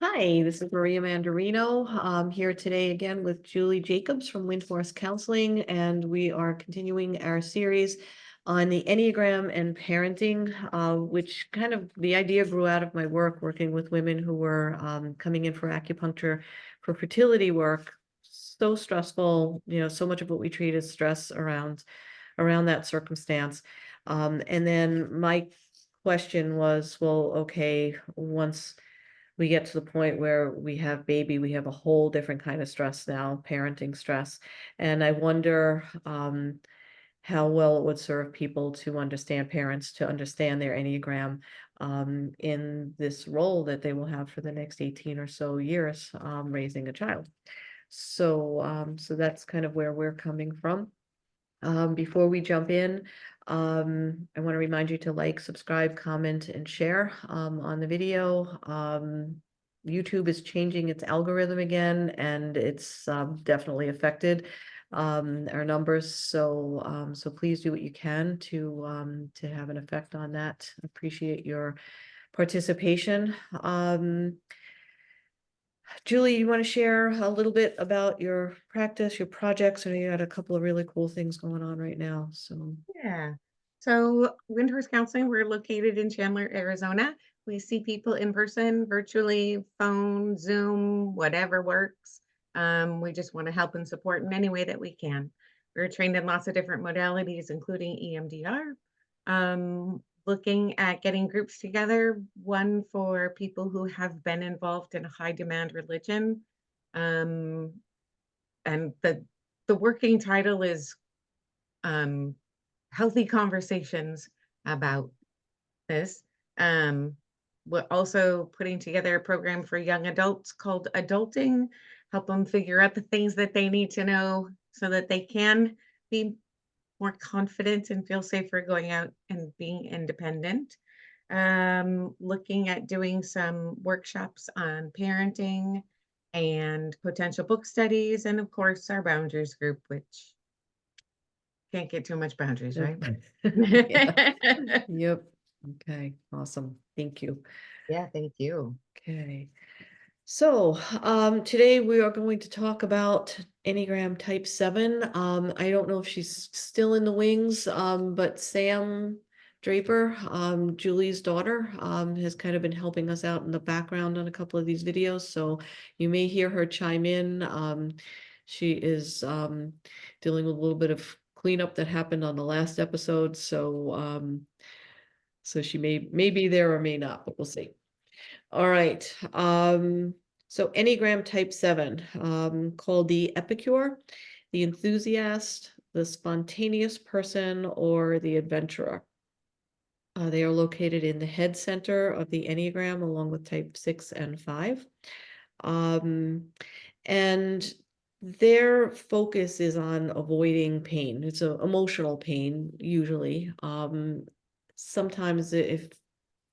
Hi, this is Maria Mandarino. I'm here today again with Julie Jacobs from Windhorse Counseling, and we are continuing our series on the Enneagram and parenting, which kind of the idea grew out of my work working with women who were coming in for acupuncture for fertility work. So stressful, so much of what we treat is stress around that circumstance. And then my question was, well, okay, once we get to the point where we have baby, we have a whole different kind of stress now, parenting stress. And I wonder how well it would serve people to understand parents, to understand their Enneagram in this role that they will have for the next 18 or so years raising a child. So that's kind of where we're coming from. Before we jump in, I want to remind you to like, subscribe, comment, and share on the video. YouTube is changing its algorithm again, and it's definitely affected our numbers. So please do what you can to have an effect on that. Appreciate your participation. Julie, you want to share a little bit about your practice, your projects? I know you had a couple of really cool things going on right now. So Yeah. So Windhorse Counseling, we're located in Chandler, Arizona. We see people in person, virtually, phone, Zoom, whatever works. We just want to help and support in any way that we can. We're trained in lots of different modalities, including EMDR. Looking at getting groups together, one for people who have been involved in a high demand religion. Um, and the working title is um, healthy conversations about this. Um, we're also putting together a program for young adults called Adulting, help them figure out the things that they need to know so that they can be more confident and feel safer going out and being independent. Looking at doing some workshops on parenting and potential book studies, and of course, our boundaries group, which can't get too much boundaries, yep. right? Yeah. Yep. Okay. Awesome. Thank you. Yeah, thank you. Okay. So, today we are going to talk about Enneagram Type 7. I don't know if she's still in the wings, but Sam Draper, Julie's daughter, has kind of been helping us out in the background on a couple of these videos. So you may hear her chime in. She is dealing with a little bit of cleanup that happened on the last episode. So she may be there or may not, but we'll see. All right. So Enneagram Type 7, called the epicure, the enthusiast, the spontaneous person, or the adventurer. They are located in the head center of the Enneagram, along with Type 6 and 5. And their focus is on avoiding pain. It's a emotional pain, usually. Sometimes if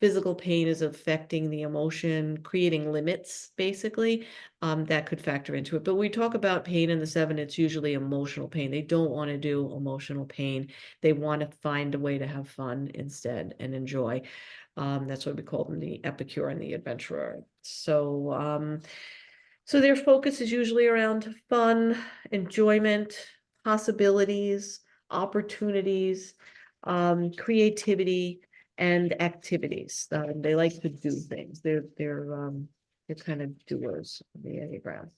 physical pain is affecting the emotion, creating limits, basically, that could factor into it. But when we talk about pain in the 7, it's usually emotional pain. They don't want to do emotional pain. They want to find a way to have fun instead and enjoy. That's why we call them the epicure and the adventurer. So their focus is usually around fun, enjoyment, possibilities, opportunities, creativity, and activities. They like to do things. They're kind of doers of the Enneagram.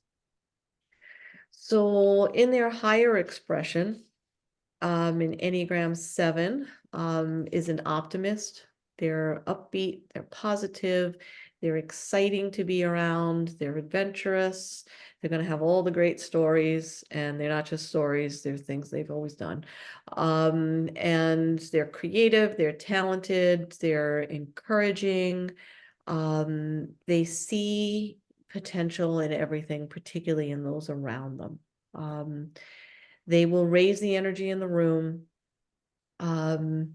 So in their higher expression, in Enneagram 7, is an optimist. They're upbeat, they're positive, they're exciting to be around, they're adventurous, they're going to have all the great stories, and they're not just stories, they're things they've always done. And they're creative, they're talented, they're encouraging, they see potential in everything, particularly in those around them. They will raise the energy in the room. Um,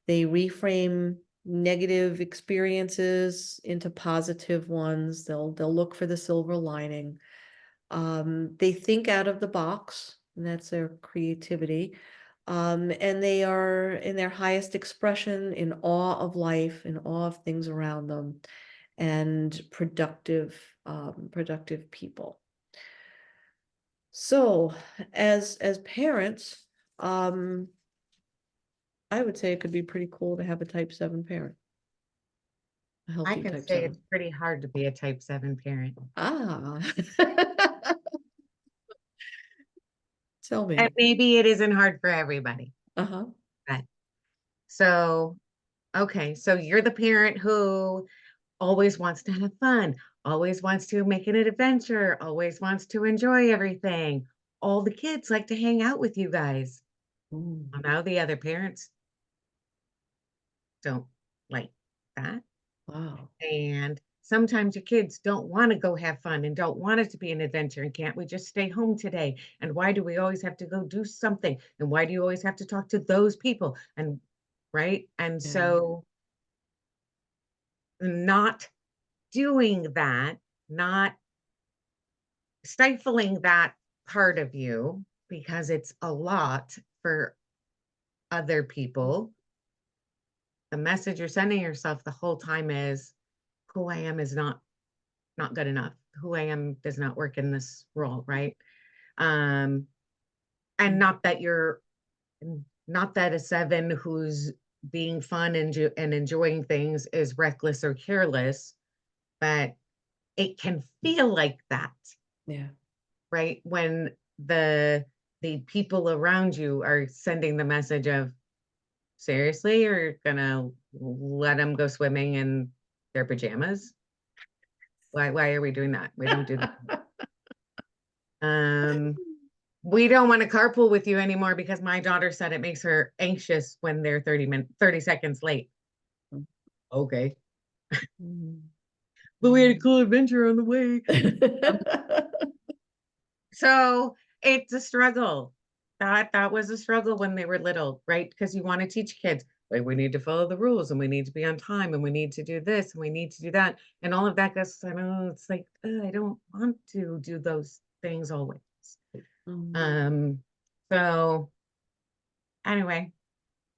they reframe negative experiences into positive ones. They'll look for the silver lining. They think out of the box, and that's their creativity. And they are in their highest expression in awe of life, in awe of things around them. and productive people. So as parents, I would say it could be pretty cool to have a type 7 parent. A I healthy can type say it's 7. pretty hard to be a type 7 parent. Ah. Tell And me. maybe it isn't hard for everybody. Uh-huh. But so, okay, so you're the parent who always wants to have fun, always wants to make it an adventure, always wants to enjoy everything. All the kids like to hang out with you guys. Ooh, Well, now the other parents don't like that. wow. And sometimes your kids don't want to go have fun and don't want it to be an adventure. And can't we just stay home today? And why do we always have to go do something? And why do you always have to talk to those people? And right. And Yeah. so not doing that, not stifling that part of you because it's a lot for other people. The message you're sending yourself the whole time is who I am is not good enough. Who I am does not work in this role, right? Um, and Mm, not that a 7 who's being fun and enjoying things is reckless or careless, but it can feel like that, yeah. right? When the people around you are sending the message of seriously, you're gonna let them go swimming in their pajamas? Why are we doing that? We don't do that. Um, we don't want to carpool with you anymore because my daughter said it makes her anxious when they're 30 seconds late. Okay. Mm, But we had a mm. cool adventure on the way. So it's a struggle. That was a struggle when they were little, right? Because you want to teach kids, like we need to follow the rules and we need to be on time and we need to do this and we need to do that. And all of that goes, I know it's like, I don't want to do those things always. Mm. Um, so anyway,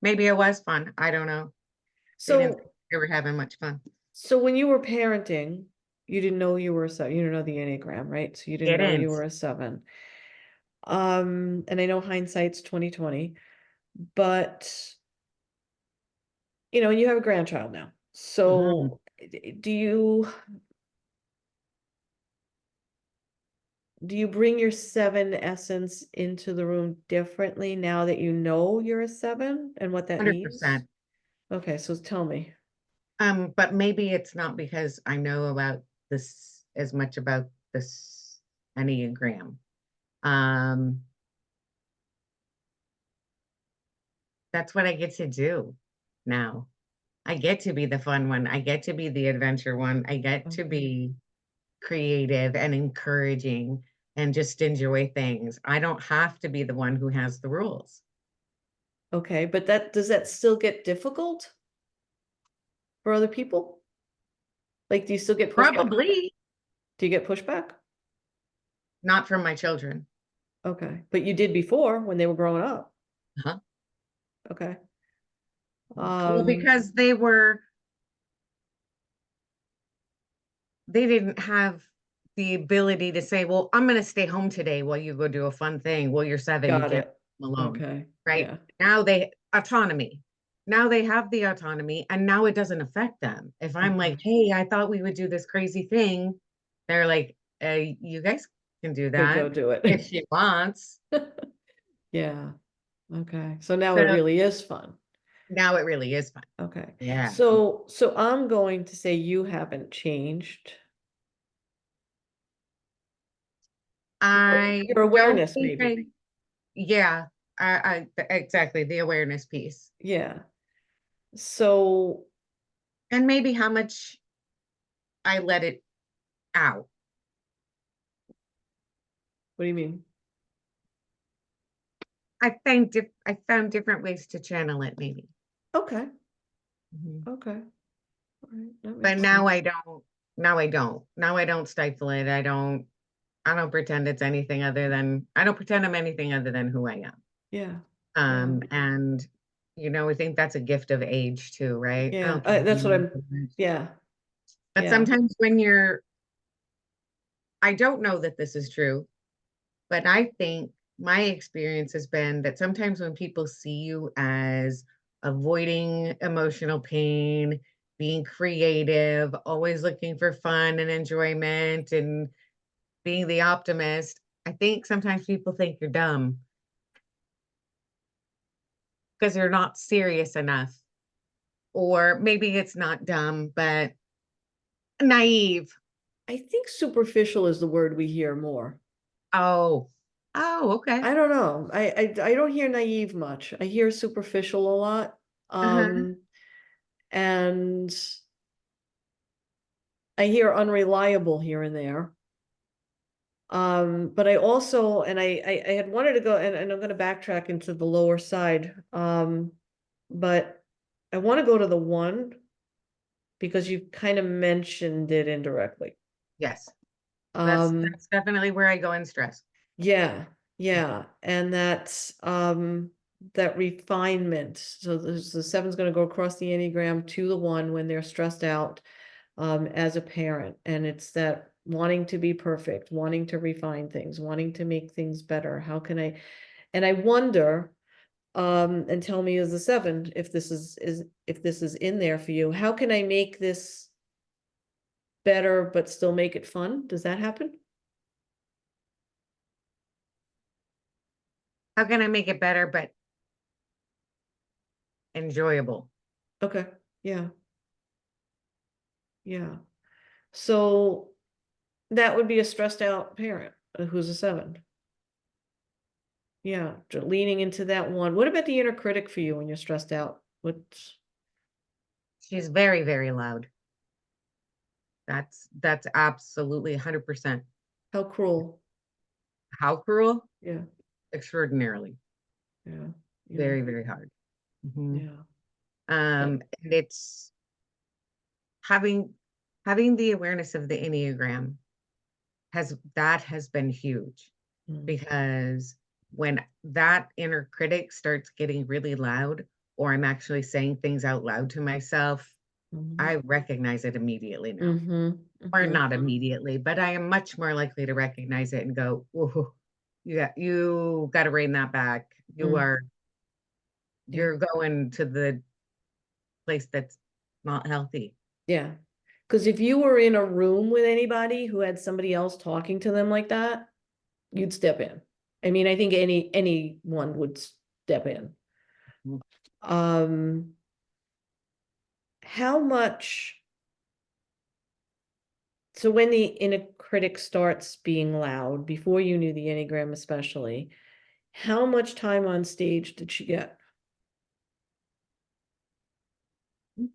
maybe it was fun. I don't know. They didn't So, they were having much fun. when you were parenting, you didn't know you were a 7. You didn't know the Enneagram, right? So you didn't know you Didn't. were a 7. And I know hindsight's 2020, but you have a grandchild now. Mhm. So do you bring your 7 essence into the room differently now that you know you're a 7 and what that means? 100%. Okay, so tell me. But maybe it's not because I know about this as much about this Enneagram. Um, that's what I get to do now. I get to be the fun one. I get to be the adventure one. I get to Okay. be creative and encouraging and just enjoy things. I don't have to be the one who has the rules. Okay, but does that still get difficult for other people? Like, do you still get pushback? Probably Do you get pushback? not from my children. Okay, but you did before when they were growing up. Uh-huh. Okay. Well, Um, because they didn't have the ability to say, well, I'm going to stay home today while you go do a fun thing. Well, you're 7, you got can't it. come alone. Okay. Right Yeah. now, autonomy. Now they have the autonomy and now it doesn't affect them. If I'm like, Okay. hey, I thought we would do this crazy thing, they're like, you guys can do Could go that do if it. she wants. Yeah. Okay. So now it So really is fun. now it really is fun. Okay. Yeah. So I'm going to say you haven't changed. I Your don't awareness, think maybe. yeah, exactly the awareness piece. Yeah. So And maybe how much I let it out. what do you mean? I found different ways to channel it maybe. Okay. Mhm. Okay. All right. That But makes sense. now I don't stifle it. I don't pretend it's anything other than I don't pretend I'm anything other than who I am. Yeah. Yeah. And I think that's a gift of age too, right? I Yeah. don't care how That's what many I'm, yeah. But Yeah. sometimes I don't know that this is true, but I think my experience has been that sometimes when people see you as avoiding emotional pain, being creative, always looking for fun and enjoyment, and being the optimist, I think sometimes people think you're dumb because you're not serious enough. Or maybe it's not dumb, but naive. I think superficial is the word we hear more. Oh, oh, okay. I don't know. I don't hear naive much. I hear superficial a lot. Uh-huh. And I hear unreliable here and there. But I also, and I had wanted to go, and I'm going to backtrack into the lower side. But I want to go to the one because you kind of mentioned it indirectly. Yes, Um, that's definitely where I go in stress. yeah, yeah, and that's that refinement. So the seven's going to go across the Enneagram to the one when they're stressed out as a parent, and it's that wanting to be perfect, wanting to refine things, wanting to make things better. How can I? And I wonder, and tell me as a seven if this is if this is in there for you. How can I make this better but still make it fun? Does that happen? How can I make it better but enjoyable? Okay. Yeah. Yeah. So that would be a stressed out parent who's a seven. Yeah. Leaning into that one. What about the inner critic for you when you're stressed out? What's She's very, very loud. That's absolutely 100%. how cruel? How cruel? Yeah. Extraordinarily. Yeah. Yeah. Very, very hard. Mhm. Yeah. And it's having having the awareness of the Enneagram has been huge Mm, because when that inner critic starts getting really loud, or I'm actually saying things out loud to myself, mhm, I recognize it immediately now. mhm, Or mhm, not immediately, but I am much more likely to recognize it and go, "Ooh, you got to rein that back. mm, yeah. You're going to the place that's not healthy." Yeah. Because if you were in a room with anybody who had somebody else talking to them like that, you'd step in. I mean, I think anyone would step in. Mm. Um, how much, so when the inner critic starts being loud, before you knew the Enneagram especially, how much time on stage did she get?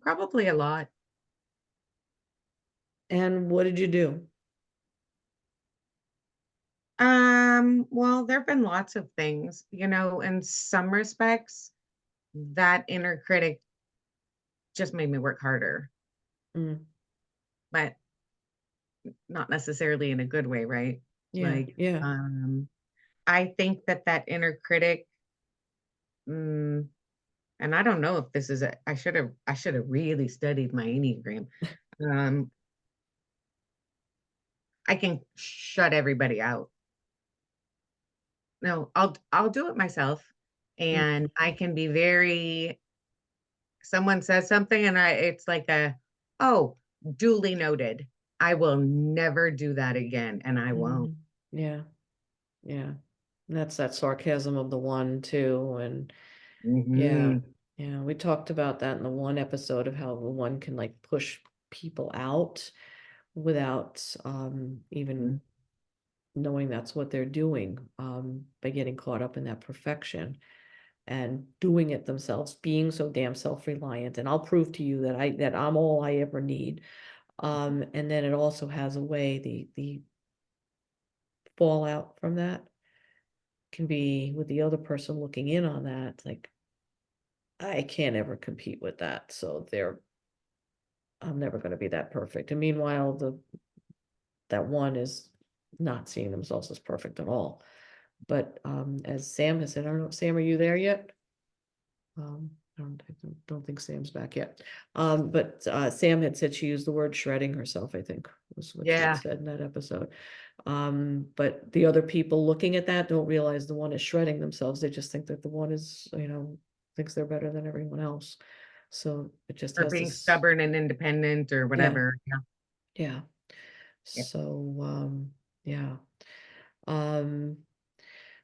Probably a lot. And what did you do? Well, there've been lots of things, in some respects, that inner critic just made me work harder, Mm, but not necessarily in a good way, right? yeah, Like, yeah. I think that inner critic, mm, and I don't know if this is I should have really studied my Enneagram. Um, I can shut everybody out. No, I'll do it myself. Mm, And I can be very someone says something and it's like oh, duly noted. I will never do that again, and I won't. mhm, yeah, yeah. And that's that sarcasm of the one too, and yeah, Mhm. yeah, we talked about that in the one episode of how the one can like push people out without even Mhm. knowing that's what they're doing, by getting caught up in that perfection and doing it themselves, being so damn self-reliant. And I'll prove to you that I'm all I ever need. And then it also has a way, the fallout from that can be with the other person looking in on that, like I can't ever compete with that. So I'm never going to be that perfect. And meanwhile, that one is not seeing themselves as perfect at all. But as Sam has said, I don't know, Sam, are you there yet? Um, I don't think Sam's back yet. But Sam had said she used the word shredding herself, I think, was what she had Yeah. said in that episode. But the other people looking at that don't realize the one is shredding themselves. They just think that the one is, thinks they're better than everyone else. So it just Or has being this, stubborn and independent or yeah, whatever. Yeah. yeah. Yeah. So, yeah. Um,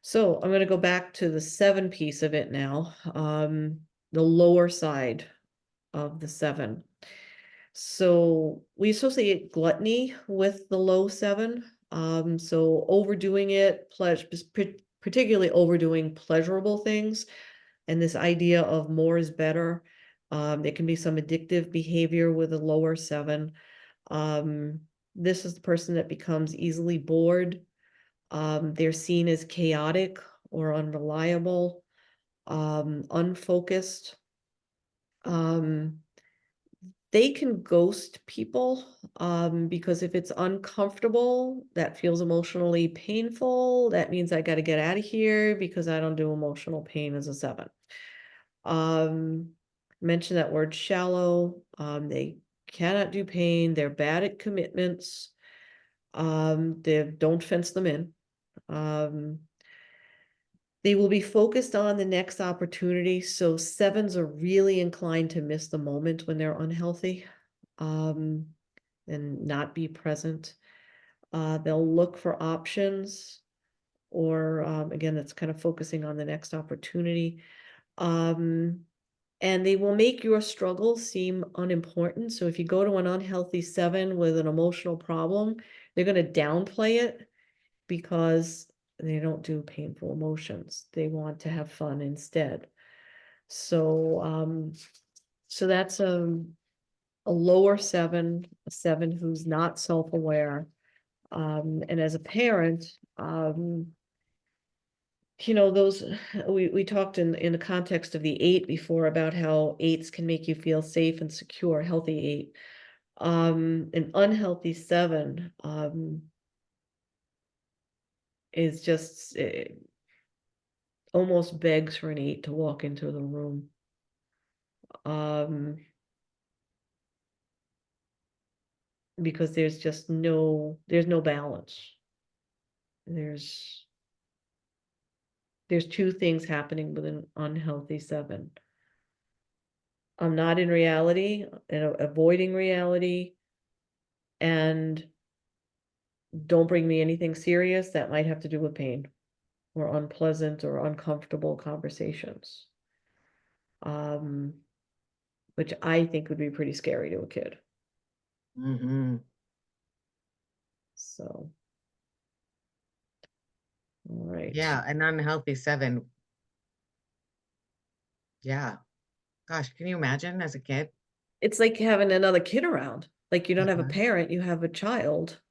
so I'm gonna go back to the 7 piece of it now. The lower side of the 7. So we associate gluttony with the low 7. So overdoing it, particularly overdoing pleasurable things, and this idea of more is better. There can be some addictive behavior with a lower 7. Um, this is the person that becomes easily bored. They're seen as chaotic or unreliable, unfocused. Um, they can ghost people, because if it's uncomfortable, that feels emotionally painful. That means I got to get out of here because I don't do emotional pain as a 7. Um, mention that word shallow. They cannot do pain. They're bad at commitments. They don't fence them in. Um, they will be focused on the next opportunity. So 7s are really inclined to miss the moment when they're unhealthy, and not be present. They'll look for options, or again, that's kind of focusing on the next opportunity. And they will make your struggle seem unimportant. So if you go to an unhealthy 7 with an emotional problem, they're going to downplay it because they don't do painful emotions. They want to have fun instead. So so that's a lower 7, a 7 who's not self-aware. And as a parent, those we talked in the context of the 8 before about how 8s can make you feel safe and secure, healthy 8. An unhealthy 7 is just almost begs for an 8 to walk into the room. Because there's no balance. There's 2 things happening with an unhealthy 7. I'm not in reality and avoiding reality, and don't bring me anything serious that might have to do with pain or unpleasant or uncomfortable conversations. Which I think would be pretty scary to a kid. Mm-hmm. So, all right. Yeah, an unhealthy 7. Yeah. Gosh, can you imagine as a kid? It's like having another kid around. Like you don't have a Uh-huh. parent, you have a child.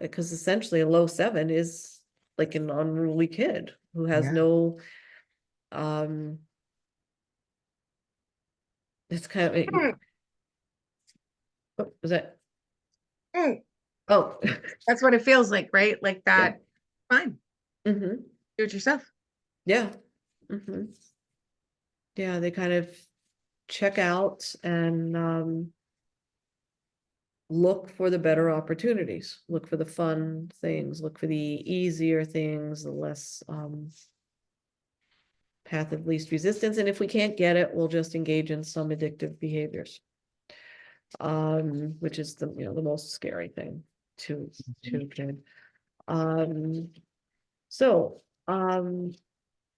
Because essentially a low 7 is like an unruly kid who has Yeah. no, it's kind of, Mm, what was that? mm. Oh, That's what it feels like, right? Like yeah. that. Fine. Hmm. Do it yourself. Yeah. Hmm. Yeah, they kind of check out and look for the better opportunities, look for the fun things, look for the easier things, the less path of least resistance. And if we can't get it, we'll just engage in some addictive behaviors, which is the most scary thing to a kid. Um, so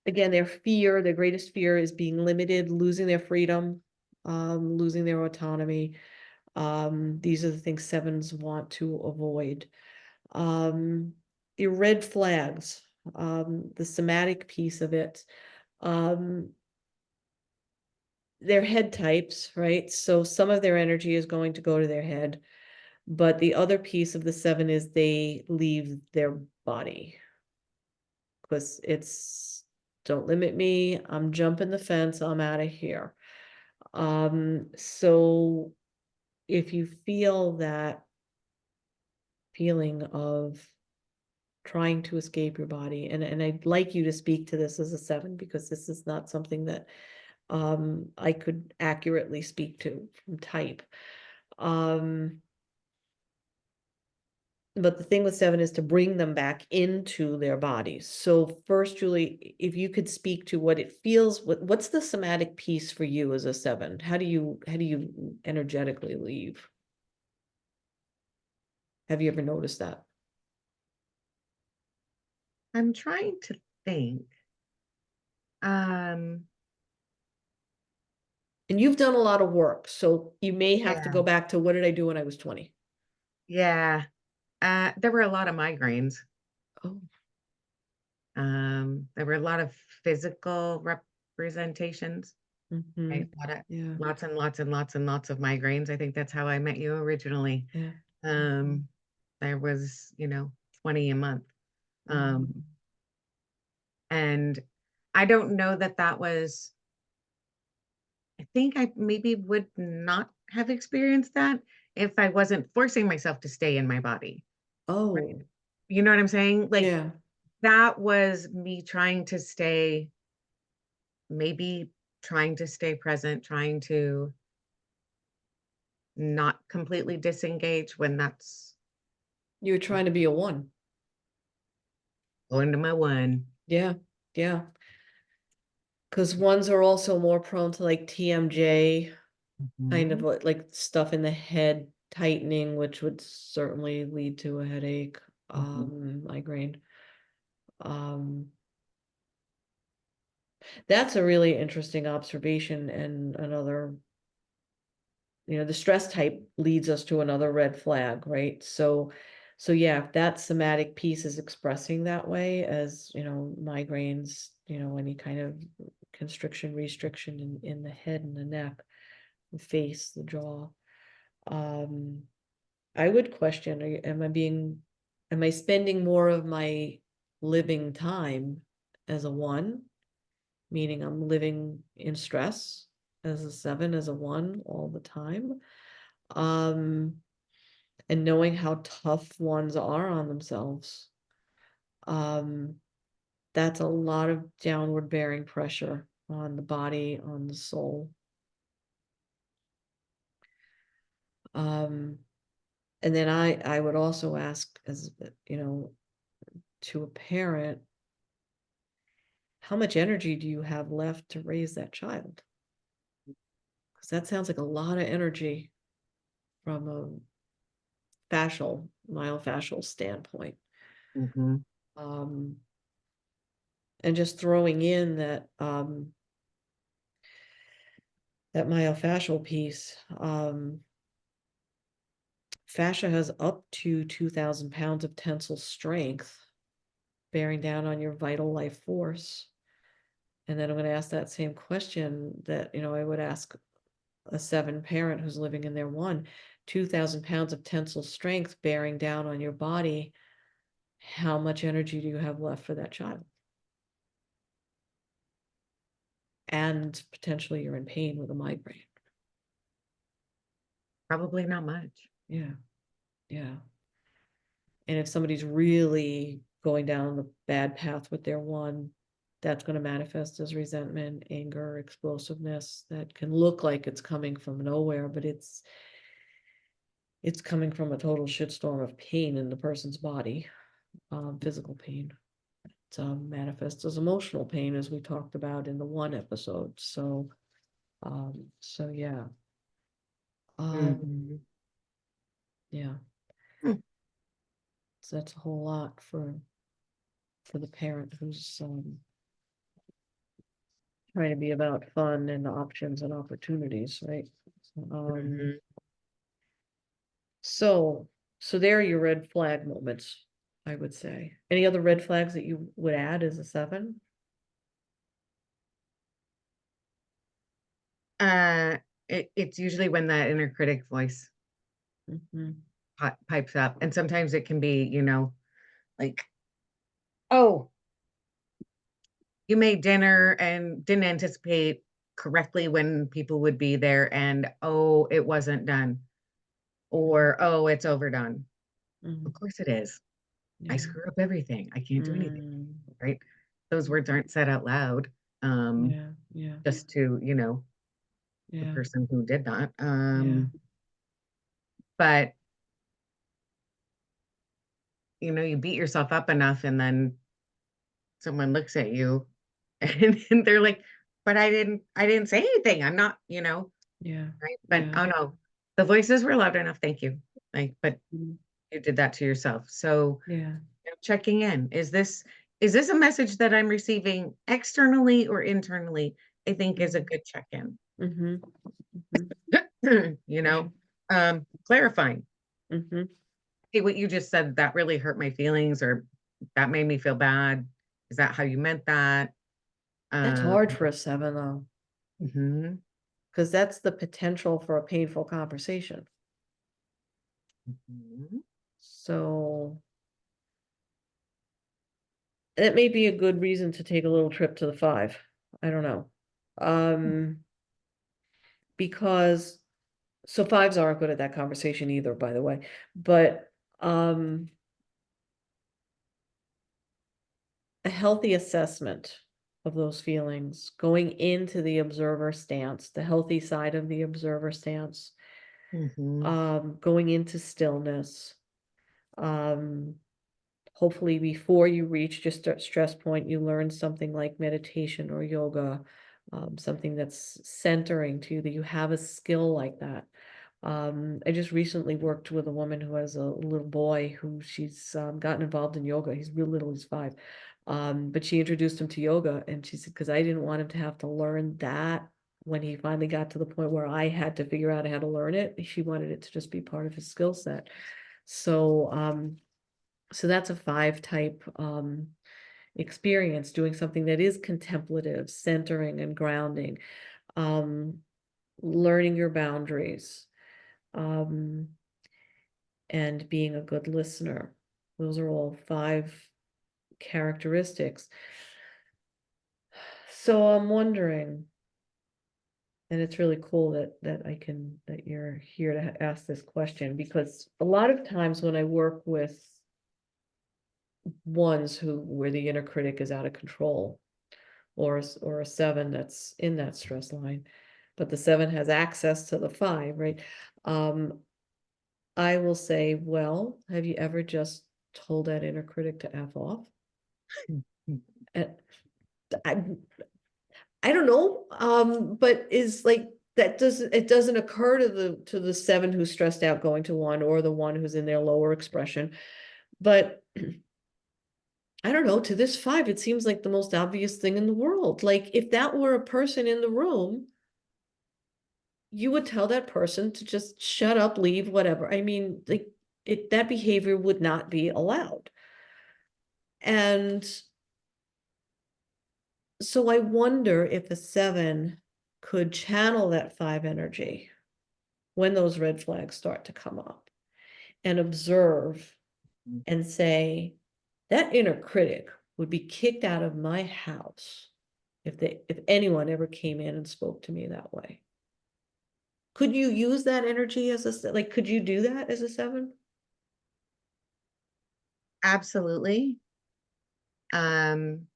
again, their greatest fear is being limited, losing their freedom, losing their autonomy. These are the things 7s want to avoid. The red flags, the somatic piece of it. Their head types, right? So some of their energy is going to go to their head, but the other piece of the 7 is they leave their body, because it's don't limit me, I'm jumping the fence, I'm out of here. So if you feel that feeling of trying to escape your body, and I'd like you to speak to this as a 7, because this is not something that I could accurately speak to from type. Um, but the thing with 7 is to bring them back into their bodies. So first, Julie, if you could speak to what it feels, what's the somatic piece for you as a 7? How do you energetically leave? Have you ever noticed that? I'm trying to think. Um, And you've done a lot of work, so you may have to yeah, go back to what did I do when I was 20? yeah. There were a lot of migraines. Oh, There were a lot of physical representations, right? yeah, Lots and lots and lots and lots of migraines. I think that's how I met you originally. yeah. Um, there was, 20 a month. Um, Mhm. and I don't know that that was, I think I maybe would not have experienced that if I wasn't forcing myself to stay in my body. Right. Oh, You know what I'm saying? Like yeah. that was me trying to stay, maybe trying to stay present, trying to not completely disengage when that's You were trying to be a 1. going to my one. Yeah, yeah. Because ones are also more prone to like TMJ, kind of Mhm, like stuff in the head tightening, which would certainly lead to a headache, mhm, migraine. Um, that's a really interesting observation and another, the stress type leads us to another red flag, right? So yeah, if that somatic piece is expressing that way as, migraines, any kind of constriction, restriction in the head and the neck, the face, the jaw. Um, I would question, am I spending more of my living time as a 1, meaning I'm living in stress, as a 7, as a 1 all the time? Um, and knowing how tough ones are on themselves. Um, that's a lot of downward bearing pressure on the body, on the soul. Um, and then I would also ask, as to a parent, how much energy do you have left to raise that child? Because that sounds like a lot of energy from a myofascial standpoint. mhm. Um, and just throwing in that myofascial piece, fascia has up to 2,000 pounds of tensile strength bearing down on your vital life force. And then I'm going to ask that same question that, I would ask a 7 parent who's living in their 1, 2,000 pounds of tensile strength bearing down on your body. How much energy do you have left for that child? And potentially you're in pain with a migraine. Probably not much. Yeah. Yeah. And if somebody's really going down the bad path with their 1, that's going to manifest as resentment, anger, explosiveness that can look like it's coming from nowhere, but it's coming from a total shitstorm of pain in the person's body, physical pain. It manifests as emotional pain, as we talked about in the 1 episode. So yeah, Mhm. yeah. Mm, So that's a whole lot for the parent who's trying to be about fun and options and opportunities, right? Um, mhm. so so there are your red flag moments, I would say. Any other red flags that you would add as a 7? Uh, it's usually when that inner critic voice Mhm. pipes up, and sometimes it can be, like, "Oh, you made dinner and didn't anticipate correctly when people would be there, and, oh, it wasn't done," Mhm. or, "Oh, it's overdone." Of Mhm. course it is. I Yeah. screw up everything. I can't do anything, Mm. right? Those words aren't said out loud. Yeah. just to, the Yeah. person who did that. Yeah. But you beat yourself up enough and then someone looks at you and they're like, but I didn't say anything. I'm not, Yeah. right? But Yeah. oh no, the voices were loud enough. Thank you. Like, but Mm. you did that to yourself. So Yeah. checking in, is this a message that I'm receiving externally or internally? I think is a Mhm. good check-in. Mhm. Mhm. You For know, sure. clarifying. Mhm. Hey, what you just said, that really hurt my feelings, or that made me feel bad. Is that how you meant that? That's Um, hard for a seven though, mhm, because that's the potential for a painful conversation. mhm, So that may be a good reason to take a little trip to the five. I don't know. Um, because so fives aren't good at that conversation either, by the way. But a healthy assessment of those feelings, going into the observer stance, the healthy side of the observer stance, mhm, going into stillness. Um, hopefully before you reach just a stress point, you learn something like meditation or yoga, something that's centering to you, that you have a skill like that. I just recently worked with a woman who has a little boy who she's gotten involved in yoga. He's real little, he's 5. But she introduced him to yoga, and she said, because I didn't want him to have to learn that when he finally got to the point where I had to figure out how to learn it. She wanted it to just be part of his skill set. So, so that's a 5 type experience, doing something that is contemplative, centering and grounding, um, learning your boundaries, um, and being a good listener. Those are all 5 characteristics. So I'm wondering, and it's really cool that you're here to ask this question, because a lot of times when I work with ones where the inner critic is out of control, or a 7 that's in that stress line, but the 7 has access to the 5, right? Um, I will say, well, have you ever just told that inner critic to F off? And I, I don't know, but is like it doesn't occur to the 7 who's stressed out going to 1, or the 1 who's in their lower expression. But I don't know, to this 5, it seems like the most obvious thing in the world. Like if that were a person in the room, you would tell that person to just shut up, leave, whatever. I mean, like that behavior would not be allowed. And so I wonder if a 7 could channel that 5 energy when those red flags start to come up, and observe and say, that inner critic would be kicked out of my house if anyone ever came in and spoke to me that way. Could you use that energy like, could you do that as a 7? absolutely. Um,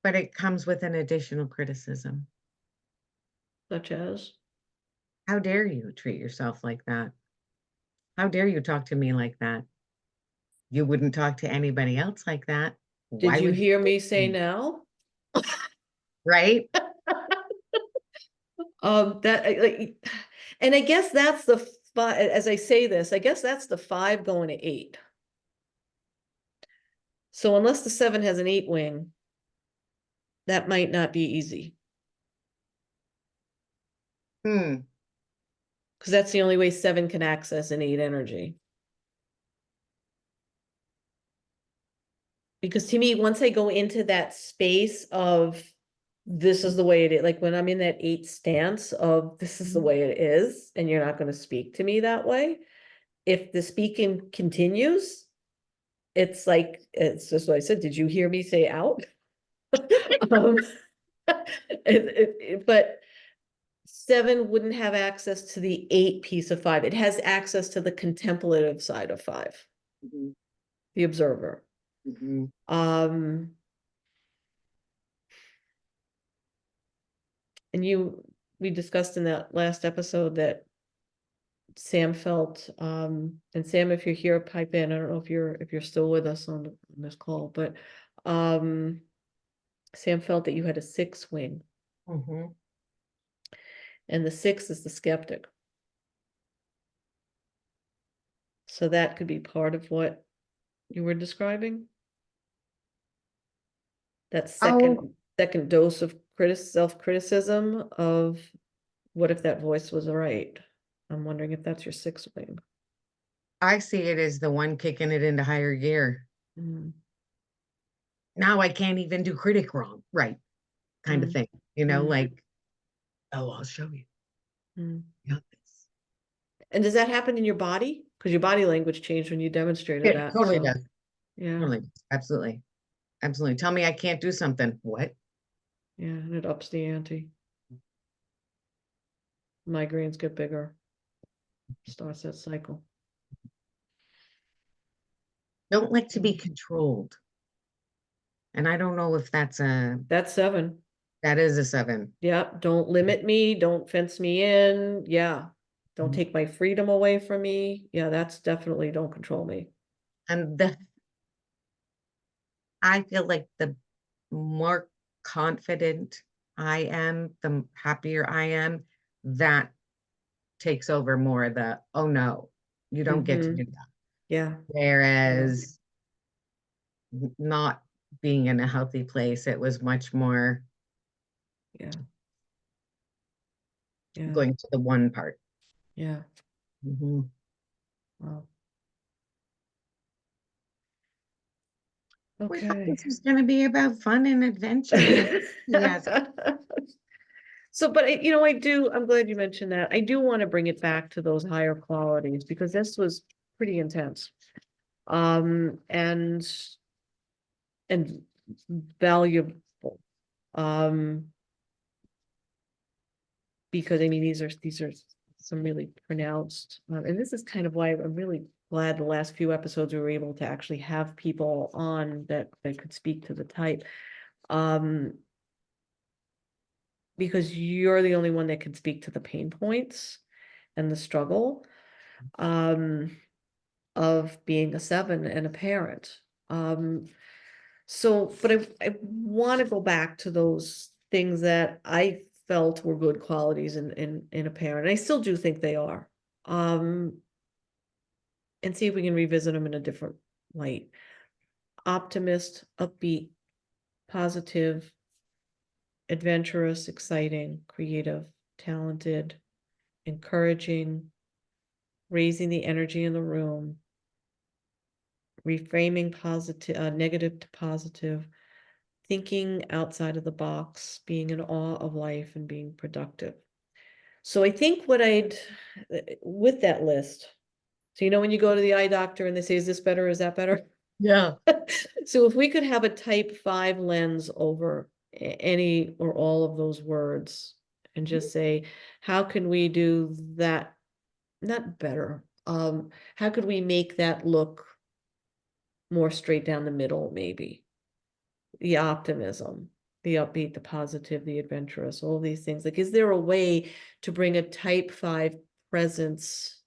but it comes with an additional criticism. Such as? How dare you treat yourself like that? How dare you talk to me like that? You wouldn't talk to anybody else like that. Did Why you would you hear do me it to say me? now? Right? Like, and I guess that's the 5, as I say this, I guess that's the 5 going to 8. So unless the 7 has an 8 wing, that might not be easy, Hmm. because that's the only way 7 can access an 8 energy. Because to me, once I go into that space of this is the way it is, like when I'm in that 8 stance of this is the way it is, and you're not going to speak to me that way, if the speaking continues, it's like, it's just what I said. Did you hear me say out? um, but 7 wouldn't have access to the 8 piece of 5. It has access to the contemplative side of 5, Mhm, the observer. mhm. And we discussed in that last episode that Sam felt, and Sam, if you're here, pipe in. I don't know if you're still with us on this call, but Sam felt that you had a 6 wing, Mhm. and the 6 is the skeptic. So that could be part of what you were describing. That Oh, second dose of self-criticism of what if that voice was right? I'm wondering if that's your 6 wing. I see it as the one kicking it into higher gear. Mm, Now I can't even do critic wrong, right? Kind of mm, thing. mm, Like, oh, I'll show you. mm. You got this. And does that happen in your body? Because your body language changed when you demonstrated It that. totally So does. yeah, Totally. Absolutely. Absolutely. Tell me I can't do something. What? yeah, and it ups the ante. Migraines get bigger. Starts that cycle. Don't like to be Mm. controlled. And I don't know if That's 7. that is a 7. Yeah, don't limit me, don't fence me in. Yeah. Don't Mhm. take my freedom away from me. Yeah, that's definitely don't control me. And I feel like the more confident I am, the happier I am. That takes over more the, oh no, you don't get to Mm-hmm. do that. Yeah, yeah, Whereas not being in a healthy place, it was much more yeah, yeah, going to the one part. yeah. Mhm. Wow. We thought Okay. this was going to be about fun and adventure and enthusiasm. So, but I'm glad you mentioned that. I do want to bring it back to those higher qualities because this was pretty intense. And valuable. Um, because I mean, these are some really pronounced, and this is kind of why I'm really glad the last few episodes we were able to actually have people on that could speak to the type. Um, because you're the only one that can speak to the pain points and the struggle of being a 7 and a parent. So, but I want to go back to those things that I felt were good qualities in a parent. I still do think they are. Um, and see if we can revisit them in a different light. Optimist, upbeat, positive, adventurous, exciting, creative, talented, encouraging, raising the energy in the room, reframing positive, negative to positive, thinking outside of the box, being in awe of life and being productive. So I think with that list, so when you go to the eye doctor and they say, is this better? Is that better? Yeah. So if we could have a type 5 lens over any or all of those words and just say, how can we do that? Not better. How could we make that look more straight down the middle, maybe? The optimism, the upbeat, the positive, the adventurous, all these things. Like, is there a way to bring a type 5 presence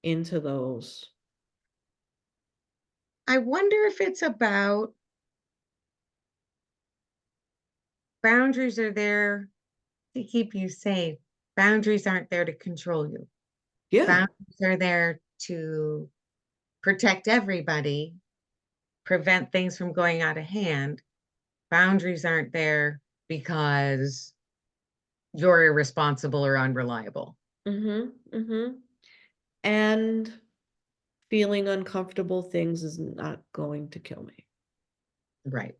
into those? I wonder if it's about boundaries are there to keep you safe. Boundaries aren't there to control you. Yeah. Boundaries are there to protect everybody, prevent things from going out of hand. Boundaries aren't there because you're irresponsible or unreliable. Mm-hmm. Mm-hmm. And feeling uncomfortable things is not going to kill me. Right.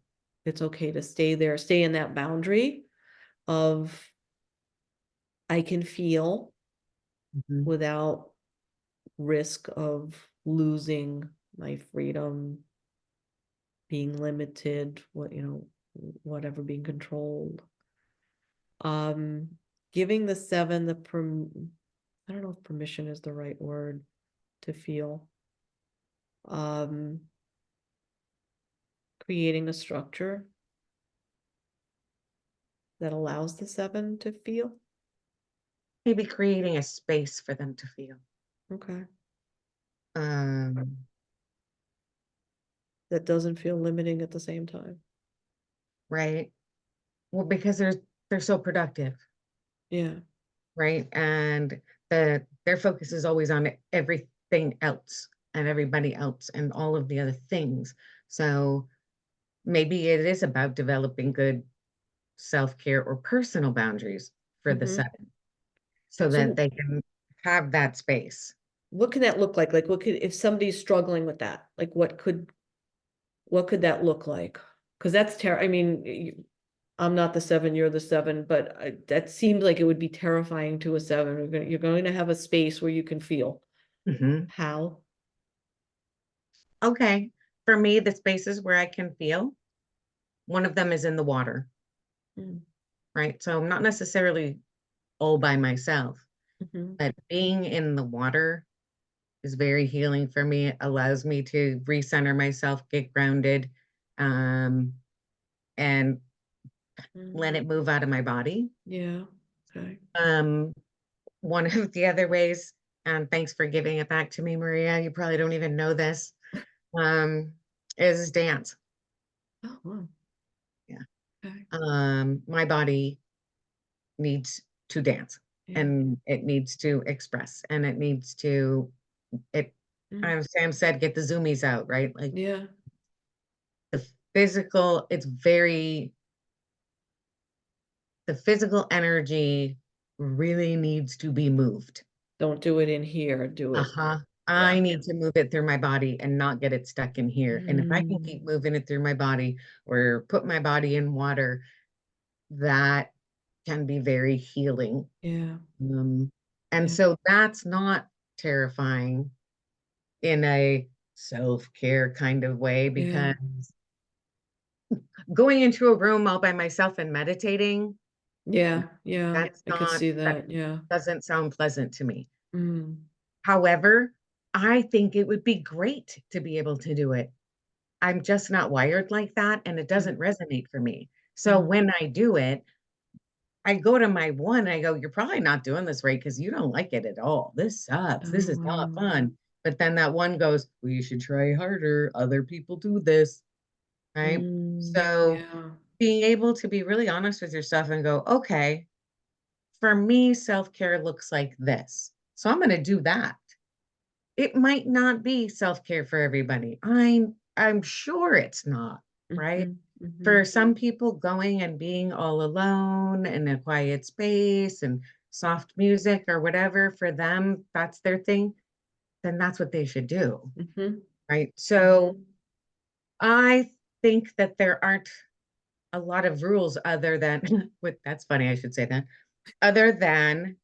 It's okay to stay there, stay in that boundary of I can feel Mhm. without risk of losing my freedom, being limited, whatever, being controlled. Giving the 7 the I don't know if permission is the right word to feel. Creating a structure that allows the 7 to feel. Maybe creating a space for them to feel. Okay. Um, That doesn't feel limiting at the same time. right. Well, because they're so productive, Yeah. right? And their focus is always on everything else and everybody else and all of the other things. So maybe it is about developing good self-care or personal boundaries for the Mm-hmm. 7 so that So they can have that space. what can that look like? Like what could, if somebody's struggling with that, like what could that look like? Because that's I mean, I'm not the 7, you're the 7, but that seems like it would be terrifying to a 7. You're going to have a space where you can feel. Mhm. How? Okay. For me, the spaces where I can feel, one of them is in the water, Mm. right? So I'm not necessarily all by myself, Mm-hmm. but being in the water is very healing for me. It allows me to recenter myself, get grounded, um, and let Mm. it move out of my body. Yeah. Okay. Um, one of the other ways, and thanks for giving it back to me, Maria. You probably don't even know this, um, is dance. Oh, wow. Yeah. Okay. My body needs to dance Yeah. and it needs to express and it needs to it Mm. Sam said get the zoomies out, right? Like Yeah. the physical, it's very the physical energy really needs to be moved. Don't do it in here. Do it. Uh-huh. Yeah. I need to move it through my body and not get it stuck in here. And if I can Mm. keep moving it through my body or put my body in water, that can be very healing. Yeah. Um, and Yeah. so that's not terrifying in a self-care kind of way Yeah. because going into a room all by myself and meditating, Yeah. Yeah. I could see that that. Yeah. doesn't sound pleasant to me. Mm. However, I think it would be great to be able to do it. I'm just not wired like that, and it Mm. doesn't resonate for me. So Mm. when I do it, I go to my one, I go, "You're probably not doing this right because you don't like it at all. This sucks. This Oh, is not wow. fun." But then that one goes, "Well, you should try harder. Other people do this." Right? Mm. So Yeah. being able to be really honest with yourself and go, "Okay, for me, self-care looks like this. So I'm going to do that." It might not be self-care for everybody. I'm sure it's not, right? Mm-hmm. Mm-hmm. For some people, going and being all alone in a quiet space and soft music or whatever, for them, that's their thing, then that's what they should do, Mm-hmm. right? So Mm-hmm. I think that there aren't a lot of rules other than, that's funny, I should say that, other than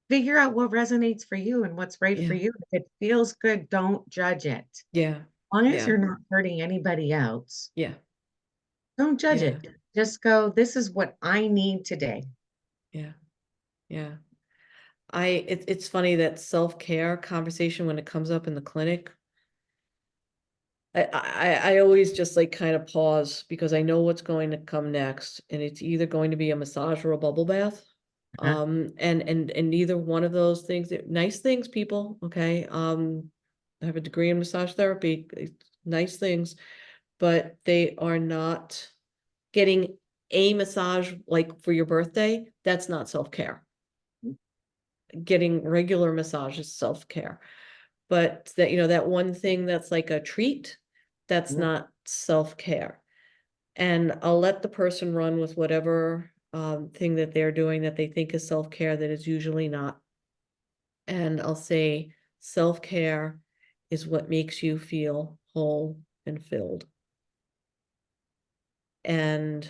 figure out what resonates for you and what's right for Yeah. you. If it feels good, don't judge it. As Yeah. long as Yeah. you're not hurting anybody else, Yeah. don't judge Yeah. it. Just go, this is what I need today. Yeah. Yeah. It's funny that self-care conversation when it comes up in the clinic. I always just like kind of pause because I know what's going to come next, and it's either going to be a massage or a bubble bath. Uh-huh. And neither one of those things, they're nice things, people, okay? I have a degree in massage therapy, nice things, but they are not getting a massage like for your birthday. That's not self-care. Getting regular massage is self-care. But that, that one thing that's like a treat, that's Yeah. not self-care. And I'll let the person run with whatever thing that they're doing that they think is self-care that is usually not. And I'll say self-care is what makes you feel whole and filled. And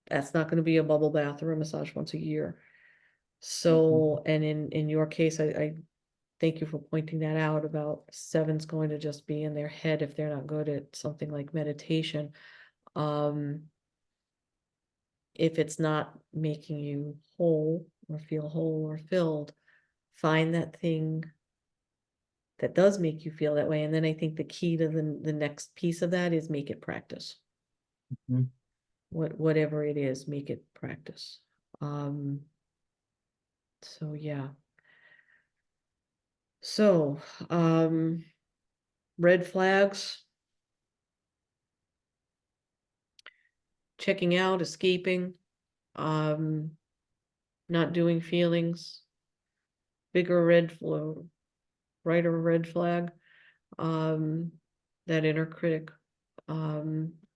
that's not going to be a bubble bath or a massage once a year. Mhm. So, and in your case, I thank you for pointing that out about 7's going to just be in their head if they're not good at something like meditation. Um, if it's not making you whole or feel whole or filled, find that thing that does make you feel that way. And then I think the key to the next piece of that is make it practice. Mhm. Whatever it is, make it practice. So yeah. So, red flags, checking out, escaping, not doing feelings, bigger red flag, brighter red flag, that inner critic,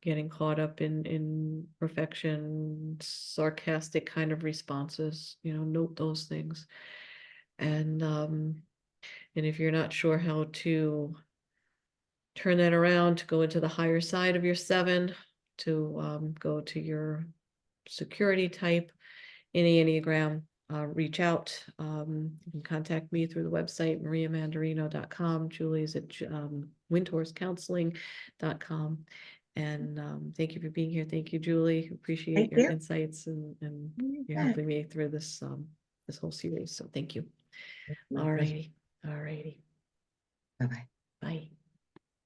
getting caught up in perfection, sarcastic kind of responses, note those things. And if you're not sure how to turn that around, to go into the higher side of your 7, to go to your security type in the Enneagram, reach out. You can contact me through the website, mariamandarino.com. Julie's at windhorsecounseling.com. And thank you for being here. Thank you, Julie. Appreciate Thank your you. insights and You you bet. helping me through this whole series. So thank you. My All pleasure. righty. All righty. Bye-bye.